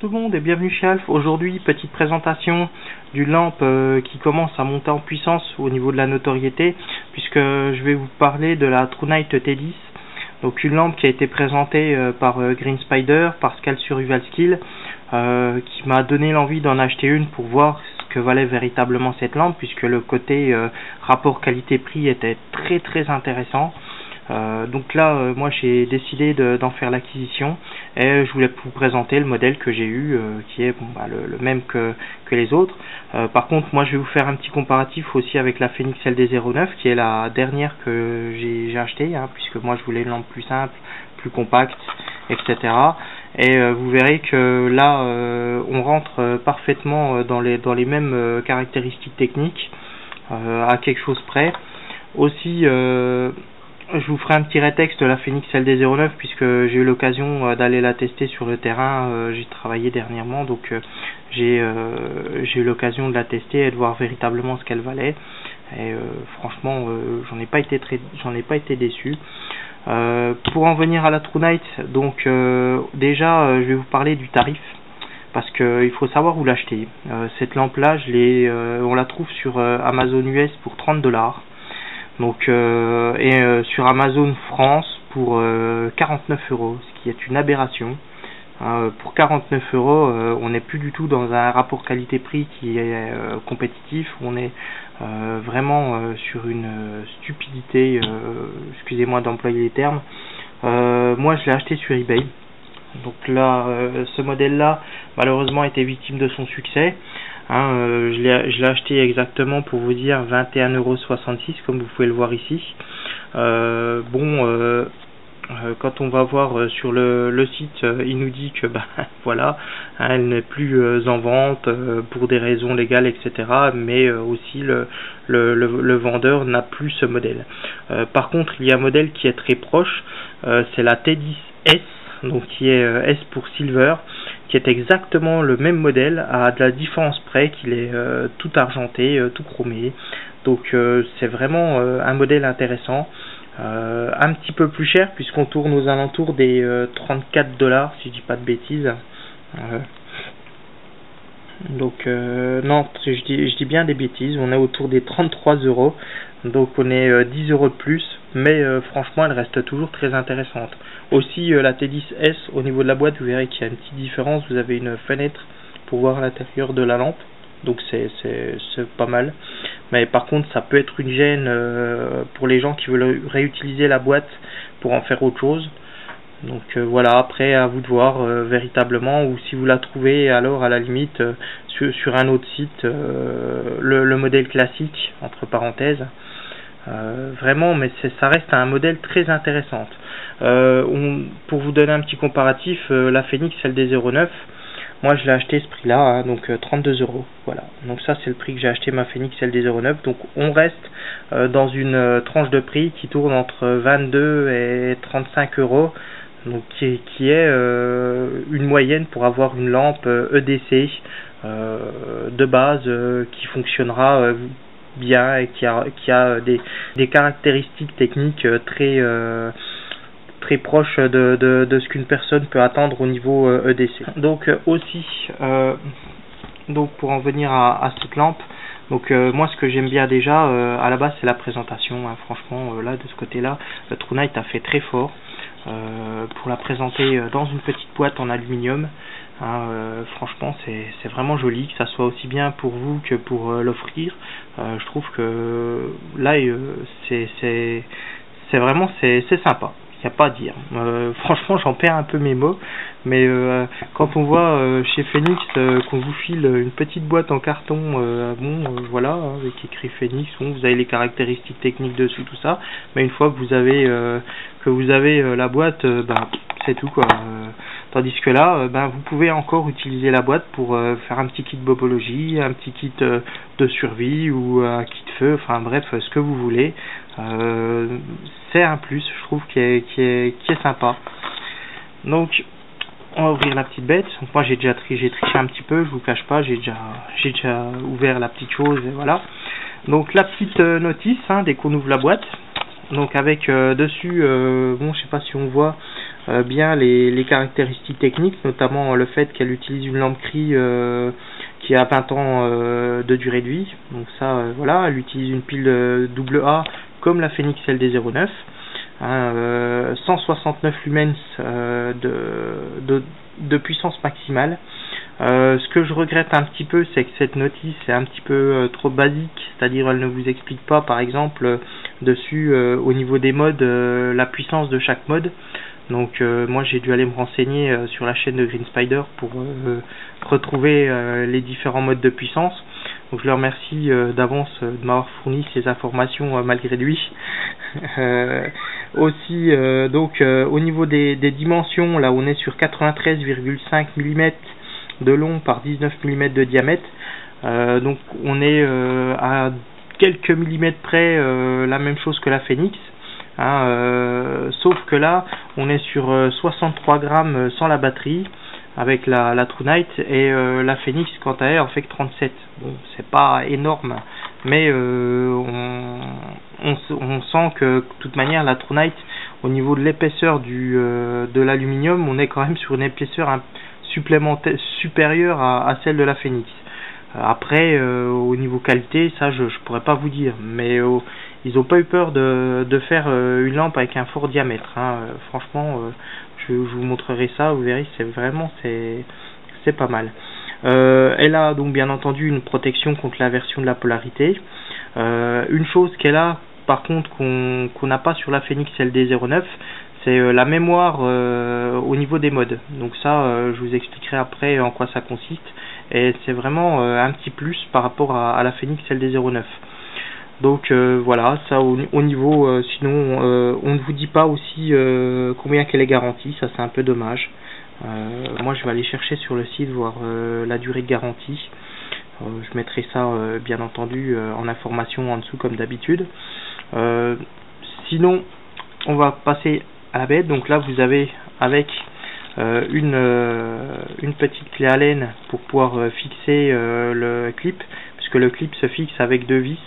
tout le monde et bienvenue chez Alf. Aujourd'hui, petite présentation d'une lampe qui commence à monter en puissance au niveau de la notoriété, puisque je vais vous parler de la TrueNight T10. Donc une lampe qui a été présentée par Green Spider, par Scal Survival Skill, qui m'a donné l'envie d'en acheter une pour voir ce que valait véritablement cette lampe, puisque le côté rapport qualité-prix était très intéressant. Donc là, moi j'ai décidé d'en faire l'acquisition et je voulais vous présenter le modèle que j'ai eu, qui est le même que les autres. Par contre, moi je vais vous faire un petit comparatif aussi avec la Phoenix LD09, qui est la dernière que j'ai achetée, puisque moi je voulais une lampe plus simple, plus compacte, etc. Et vous verrez que là, on rentre parfaitement dans les mêmes caractéristiques techniques, à quelque chose près. Aussi, je vous ferai un petit rétexte de la Phoenix LD09 puisque j'ai eu l'occasion d'aller la tester sur le terrain. J'ai travaillé dernièrement, donc j'ai eu l'occasion de la tester et de voir véritablement ce qu'elle valait. Et franchement, j'en ai pas été déçu. Pour en venir à la TrueNight, donc déjà je vais vous parler du tarif, parce qu'il faut savoir où l'acheter. Cette lampe là, on la trouve sur Amazon US pour $30. Donc sur Amazon France pour 49 €, ce qui est une aberration. Pour 49 €, on n'est plus du tout dans un rapport qualité-prix qui est compétitif. On est vraiment sur une stupidité, excusez-moi d'employer les termes. Moi je l'ai acheté sur eBay. Donc là, ce modèle-là, malheureusement, a été victime de son succès. Je l'ai acheté exactement, pour vous dire, 21,66 €, comme vous pouvez le voir ici. Quand on va voir sur le site, il nous dit que voilà, elle n'est plus en vente pour des raisons légales, etc. Mais aussi le vendeur n'a plus ce modèle. Par contre, il y a un modèle qui est très proche, c'est la T10S, donc qui est S pour Silver, qui est exactement le même modèle, à de la différence près qu'il est tout argenté, tout chromé. Donc c'est vraiment un modèle intéressant, un petit peu plus cher puisqu'on tourne aux alentours des 34 $, si je dis pas de bêtises. Donc non, je dis bien des bêtises, on est autour des 33 €, donc on est 10 € de plus, mais franchement elle reste toujours très intéressante. Aussi la T10S, au niveau de la boîte, vous verrez qu'il y a une petite différence, vous avez une fenêtre pour voir l'intérieur de la lampe, donc c'est pas mal. Mais par contre ça peut être une gêne pour les gens qui veulent réutiliser la boîte pour en faire autre chose. Donc voilà, après à vous de voir véritablement, ou si vous la trouvez, alors à la limite sur un autre site, le modèle classique entre parenthèses. Vraiment, mais ça reste un modèle très intéressant. Pour vous donner un petit comparatif, la Phoenix LD09, moi je l'ai acheté ce prix là, donc 32 €. Voilà, donc ça c'est le prix que j'ai acheté ma Phoenix LD09. Donc on reste dans une tranche de prix qui tourne entre 22 et 35 €, donc qui est une moyenne pour avoir une lampe EDC de base qui fonctionnera bien et qui a des caractéristiques techniques très proches de ce qu'une personne peut attendre au niveau EDC. Donc aussi, donc pour en venir à cette lampe, donc moi ce que j'aime bien déjà à la base, c'est la présentation. Franchement là, de ce côté là, TrueNight a fait très fort pour la présenter dans une petite boîte en aluminium. Franchement c'est vraiment joli, que ça soit aussi bien pour vous que pour l'offrir. Je trouve que là c'est vraiment c'est sympa, il n'y a pas à dire. Franchement j'en perds un peu mes mots, mais quand on voit chez Phoenix qu'on vous file une petite boîte en carton, voilà, avec écrit Phoenix, vous avez les caractéristiques techniques dessus, tout ça, mais une fois que vous avez la boîte, c'est tout quoi. Tandis que là, vous pouvez encore utiliser la boîte pour faire un petit kit bobologie, un petit kit de survie ou un kit feu, enfin bref, ce que vous voulez. C'est un plus, je trouve, qui est sympa. Donc, on va ouvrir la petite bête. Donc, moi, j'ai triché un petit peu, je vous cache pas, j'ai déjà ouvert la petite chose, et voilà. Donc, la petite notice, dès qu'on ouvre la boîte. Donc, avec dessus, je sais pas si on voit, bien les caractéristiques techniques, notamment le fait qu'elle utilise une lampe Cree qui a 20 ans de durée de vie. Donc ça, voilà, elle utilise une pile AA comme la Phoenix LD09. 169 lumens de puissance maximale. Ce que je regrette un petit peu, c'est que cette notice est un petit peu trop basique, c'est-à-dire elle ne vous explique pas par exemple dessus au niveau des modes la puissance de chaque mode. Donc moi j'ai dû aller me renseigner sur la chaîne de Green Spider pour retrouver les différents modes de puissance. Donc je leur remercie d'avance de m'avoir fourni ces informations malgré lui. Aussi donc au niveau des dimensions, là on est sur 93,5 mm de long par 19 mm de diamètre. Donc on est à quelques millimètres près la même chose que la Phoenix. Sauf que là on est sur 63 grammes sans la batterie avec la True Night, et la Phoenix quant à elle en fait que 37. Bon, c'est pas énorme, mais on sent que de toute manière la True Night, au niveau de l'épaisseur de l'aluminium, on est quand même sur une épaisseur supplémentaire supérieure à celle de la Phoenix. Après au niveau qualité, ça je pourrais pas vous dire, mais ils ont pas eu peur de faire une lampe avec un fort diamètre, franchement je vous montrerai ça, vous verrez, c'est pas mal. Elle a donc bien entendu une protection contre l'inversion de la polarité. Une chose qu'elle a par contre qu'on n'a pas sur la Phoenix LD09, c'est la mémoire au niveau des modes. Donc ça je vous expliquerai après en quoi ça consiste, et c'est vraiment un petit plus par rapport à la Phoenix LD09. Donc voilà, ça au niveau, sinon on ne vous dit pas aussi combien qu'elle est garantie, ça c'est un peu dommage. Moi je vais aller chercher sur le site voir la durée de garantie. Je mettrai ça bien entendu en information en dessous comme d'habitude. Sinon on va passer à la bête. Donc là vous avez avec une petite clé Allen pour pouvoir fixer le clip, puisque le clip se fixe avec deux vis.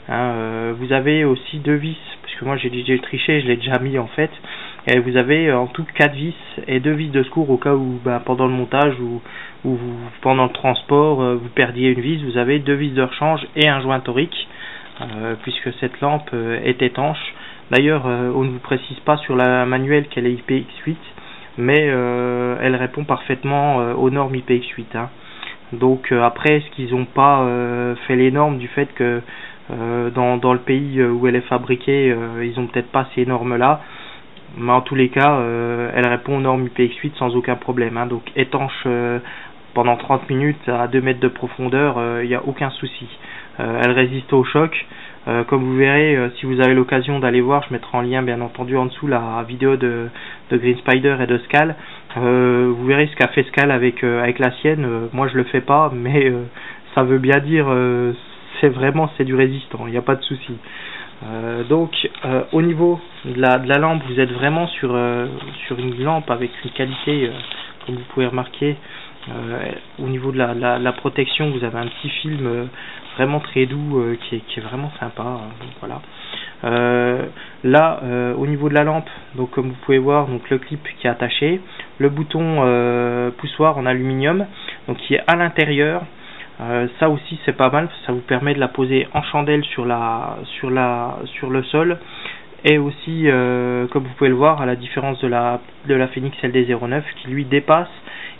Vous avez aussi deux vis, puisque moi j'ai triché, je l'ai déjà mis en fait, et vous avez en tout 4 vis et 2 vis de secours au cas où pendant le montage ou pendant le transport vous perdiez une vis. Vous avez 2 vis de rechange et un joint torique, puisque cette lampe est étanche. D'ailleurs on ne vous précise pas sur la manuelle qu'elle est IPX8, mais elle répond parfaitement aux normes IPX8. Donc après, est-ce qu'ils n'ont pas fait les normes du fait que dans le pays où elle est fabriquée, ils ont peut-être pas ces normes là, mais en tous les cas elle répond aux normes IPX8 sans aucun problème, donc étanche pendant 30 minutes à 2 mètres de profondeur, il n'y a aucun souci. Elle résiste au choc, comme vous verrez si vous avez l'occasion d'aller voir, je mettrai en lien bien entendu en dessous la vidéo de Green Spider et de Skal. Vous verrez ce qu'a fait Skal avec la sienne. Moi je le fais pas, mais ça veut bien dire c'est du résistant, il n'y a pas de souci. Donc au niveau de la lampe, vous êtes vraiment sur une lampe avec une qualité, comme vous pouvez remarquer, au niveau de la protection, vous avez un petit film vraiment très doux qui est vraiment sympa, donc voilà. Là au niveau de la lampe, donc comme vous pouvez voir, donc le clip qui est attaché, le bouton poussoir en aluminium donc qui est à l'intérieur. Ça aussi c'est pas mal, ça vous permet de la poser en chandelle sur le sol, et aussi comme vous pouvez le voir, à la différence de la Phoenix LD09 qui lui dépasse,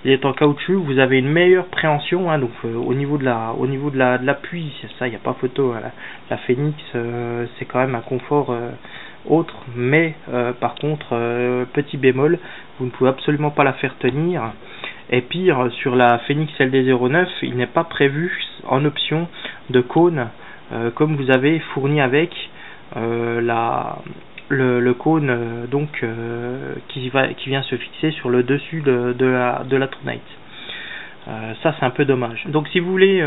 il est en caoutchouc, vous avez une meilleure préhension, donc au niveau de l'appui, ça il n'y a pas photo. La Phoenix c'est quand même un confort autre, mais par contre petit bémol, vous ne pouvez absolument pas la faire tenir. Et pire, sur la Phoenix LD09, il n'est pas prévu en option de cône, comme vous avez fourni avec le cône qui vient se fixer sur le dessus de la True Night. Ça c'est un peu dommage. Donc si vous voulez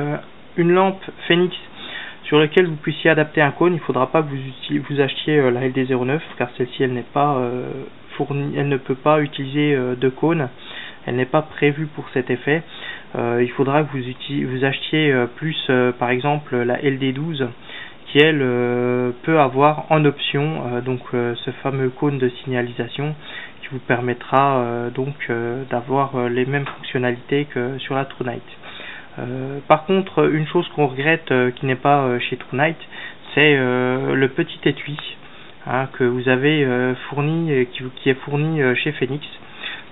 une lampe Phoenix sur laquelle vous puissiez adapter un cône, il ne faudra pas que vous achetiez la LD09, car celle-ci elle n'est pas fournie, elle ne peut pas utiliser de cône. Elle n'est pas prévue pour cet effet. Il faudra que vous achetiez plus par exemple la LD12 qui elle peut avoir en option ce fameux cône de signalisation qui qui vous permettra d'avoir les mêmes fonctionnalités que sur la TrueNight. Par contre, une chose qu'on regrette qui n'est pas chez TrueNight, c'est le petit étui que vous avez fourni, qui est fourni chez Phoenix.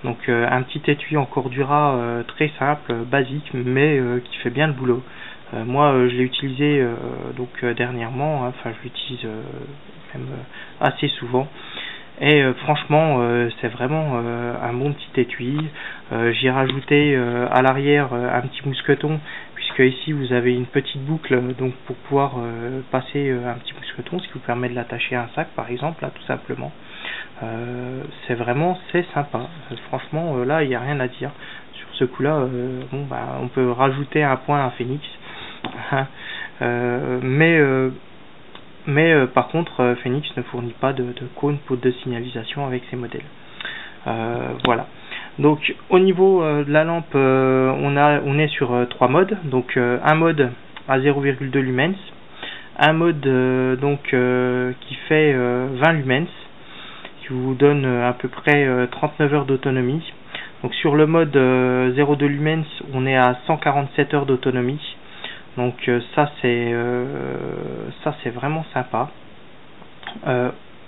Donc un petit étui en Cordura très simple, basique, mais qui fait bien le boulot. Moi je l'ai utilisé dernièrement, enfin je l'utilise même assez souvent. Et franchement c'est vraiment un bon petit étui. J'ai rajouté à l'arrière un petit mousqueton, puisque ici vous avez une petite boucle donc pour pouvoir passer un petit mousqueton, ce qui vous permet de l'attacher à un sac par exemple, là tout simplement. C'est sympa, franchement là il n'y a rien à dire sur ce coup là. On peut rajouter un point à Phoenix, mais par contre Phoenix ne fournit pas de cône de signalisation avec ses modèles. Voilà. Donc au niveau de la lampe, on est sur 3 modes. Donc un mode à 0,2 lumens, un mode qui fait 20 lumens, qui vous donne à peu près 39 heures d'autonomie. Donc sur le mode 0,2 lumens, on est à 147 heures d'autonomie. Donc ça c'est vraiment sympa.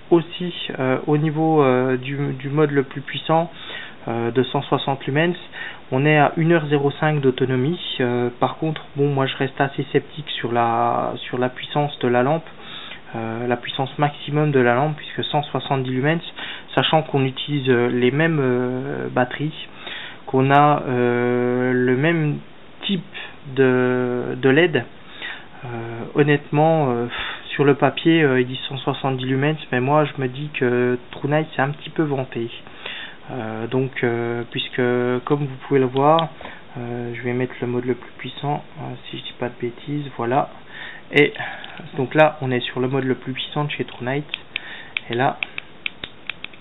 Aussi au niveau du mode le plus puissant, de 160 lumens, on est à 1h05 d'autonomie. Par contre, moi je reste assez sceptique sur la puissance de la lampe, la puissance maximum de la lampe, puisque 170 lumens, sachant qu'on utilise les mêmes batteries, qu'on a le même type de LED. Honnêtement, sur le papier il dit 170 lumens, mais moi je me dis que TrueNight c'est un petit peu vanté. Puisque comme vous pouvez le voir, je vais mettre le mode le plus puissant, si je dis pas de bêtises, voilà. Et donc là on est sur le mode le plus puissant de chez TrueNight, et là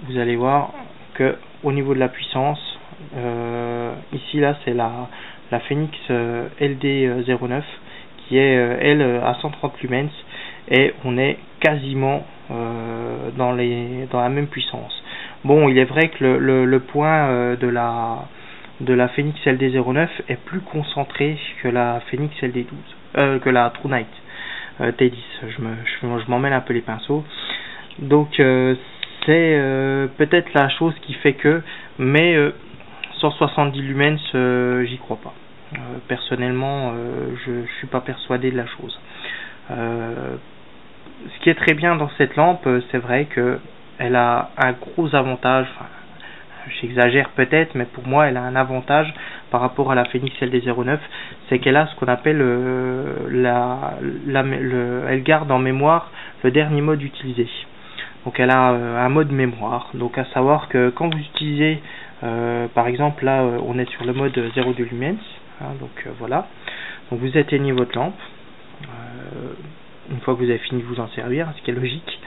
vous allez voir que au niveau de la puissance, ici là c'est la Phoenix LD09 qui est elle à 130 lumens, et on est quasiment dans la même puissance. Bon, il est vrai que le point de la Phoenix LD09 est plus concentré que la Phoenix LD12, que la TrueNight T10. Je m'emmêle un peu les pinceaux. Donc c'est peut-être la chose qui fait que, mais 170 lumens, j'y crois pas. Personnellement, je suis pas persuadé de la chose. Ce qui est très bien dans cette lampe, c'est vrai que elle a un gros avantage, j'exagère peut-être, mais pour moi elle a un avantage par rapport à la Phoenix LD09, c'est qu'elle a ce qu'on appelle elle garde en mémoire le dernier mode utilisé. Donc elle a un mode mémoire, donc à savoir que quand vous utilisez par exemple là on est sur le mode 0,2 lumens, voilà, donc vous éteignez votre lampe une fois que vous avez fini de vous en servir, ce qui est logique,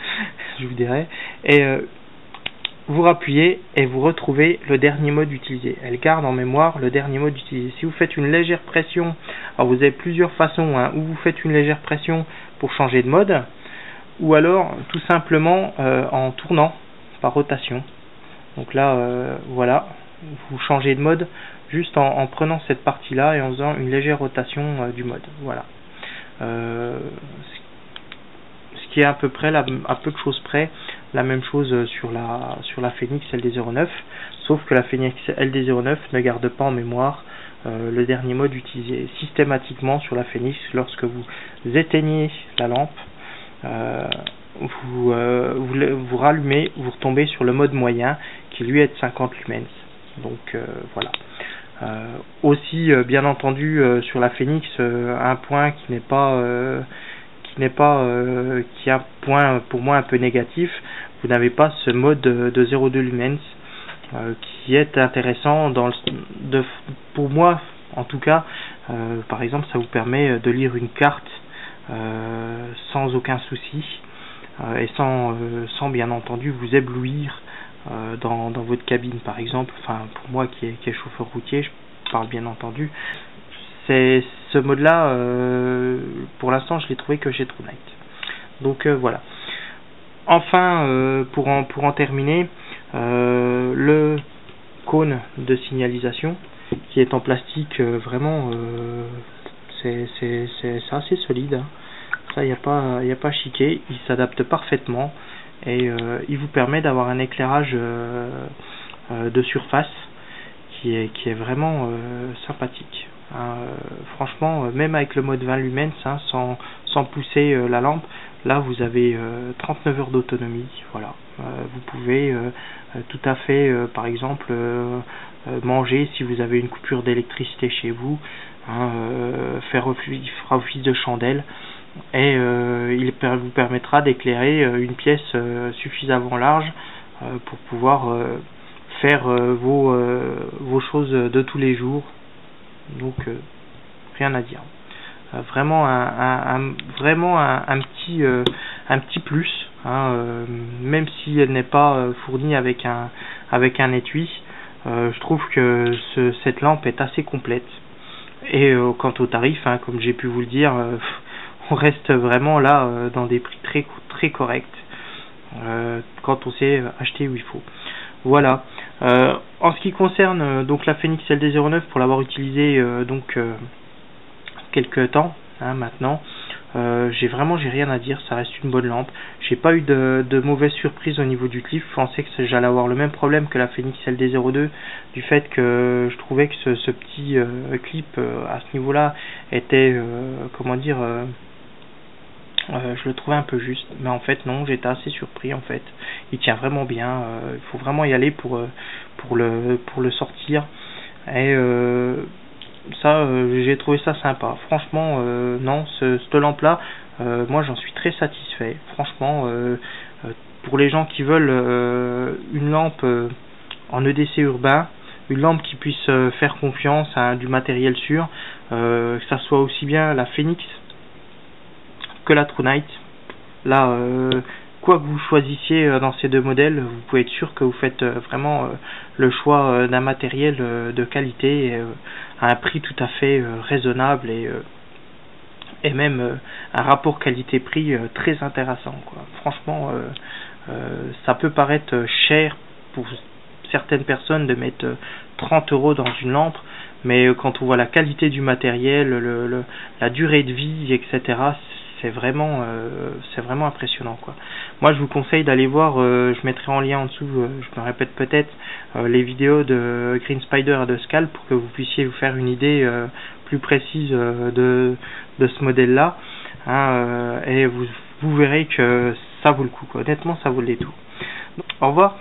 je vous dirais, et vous rappuyez et vous retrouvez le dernier mode utilisé. Elle garde en mémoire le dernier mode utilisé. Si vous faites une légère pression, alors vous avez plusieurs façons, où vous faites une légère pression pour changer de mode, ou alors tout simplement en tournant par rotation. Donc là, voilà, vous changez de mode juste en prenant cette partie-là et en faisant une légère rotation du mode. Voilà. Ce qui est à peu près, à peu de choses près, la même chose sur la Phoenix LD09, sauf que la Phoenix LD09 ne garde pas en mémoire le dernier mode utilisé. Systématiquement sur la Phoenix, lorsque vous éteignez la lampe, vous rallumez, vous retombez sur le mode moyen qui lui est de 50 lumens. Donc voilà. Aussi bien entendu sur la Phoenix, un point qui est un point pour moi un peu négatif, vous n'avez pas ce mode de 0,2 lumens qui est intéressant pour moi en tout cas. Par exemple, ça vous permet de lire une carte sans aucun souci et sans bien entendu vous éblouir dans votre cabine par exemple. Enfin, pour moi qui est chauffeur routier, je parle bien entendu, c'est ce mode là pour l'instant je l'ai trouvé que chez TrueNight. Donc voilà. Enfin pour en terminer, le cône de signalisation qui est en plastique, vraiment c'est assez solide, hein. Ça, il n'y a pas à chiquer, il s'adapte parfaitement et il vous permet d'avoir un éclairage de surface qui est vraiment sympathique, hein. Franchement, même avec le mode 20 lumens, hein, sans pousser la lampe, là vous avez 39 heures d'autonomie. Voilà. Vous pouvez tout à fait, par exemple, manger si vous avez une coupure d'électricité chez vous, hein, il fera office de chandelle et il vous permettra d'éclairer une pièce suffisamment large pour pouvoir faire vos choses de tous les jours. Donc rien à dire. Vraiment un petit plus, hein, même si elle n'est pas fournie avec un étui. Je trouve que cette lampe est assez complète. Et quant au tarif, hein, comme j'ai pu vous le dire, on reste vraiment là dans des prix très corrects quand on sait acheter où il faut. Voilà. En ce qui concerne donc la Phoenix LD09, pour l'avoir utilisée quelques temps, hein, maintenant, j'ai rien à dire, ça reste une bonne lampe. J'ai pas eu de mauvaise surprise au niveau du clip. Je pensais que j'allais avoir le même problème que la Phoenix LD02, du fait que je trouvais que ce petit clip à ce niveau là était comment dire, je le trouvais un peu juste, mais en fait non, j'étais assez surpris. En fait il tient vraiment bien, il faut vraiment y aller pour le sortir. Et ça, j'ai trouvé ça sympa. Franchement, non, cette lampe là, moi j'en suis très satisfait. Franchement, pour les gens qui veulent une lampe en EDC urbain, une lampe qui puisse faire confiance à du matériel sûr, que ça soit aussi bien la Phoenix que la TrueNight. Là, quoi que vous choisissiez dans ces deux modèles, vous pouvez être sûr que vous faites vraiment le choix d'un matériel de qualité à un prix tout à fait raisonnable et même un rapport qualité-prix très intéressant, quoi. Franchement, ça peut paraître cher pour certaines personnes de mettre 30 € dans une lampe, mais quand on voit la qualité du matériel, la durée de vie, etc., c'est vraiment impressionnant, quoi. Moi je vous conseille d'aller voir, je mettrai en lien en dessous, je me répète peut-être, les vidéos de Green Spider et de Scalp pour que vous puissiez vous faire une idée plus précise de ce modèle là, hein, et vous verrez que ça vaut le coup, quoi. Honnêtement ça vaut le détour. Au revoir.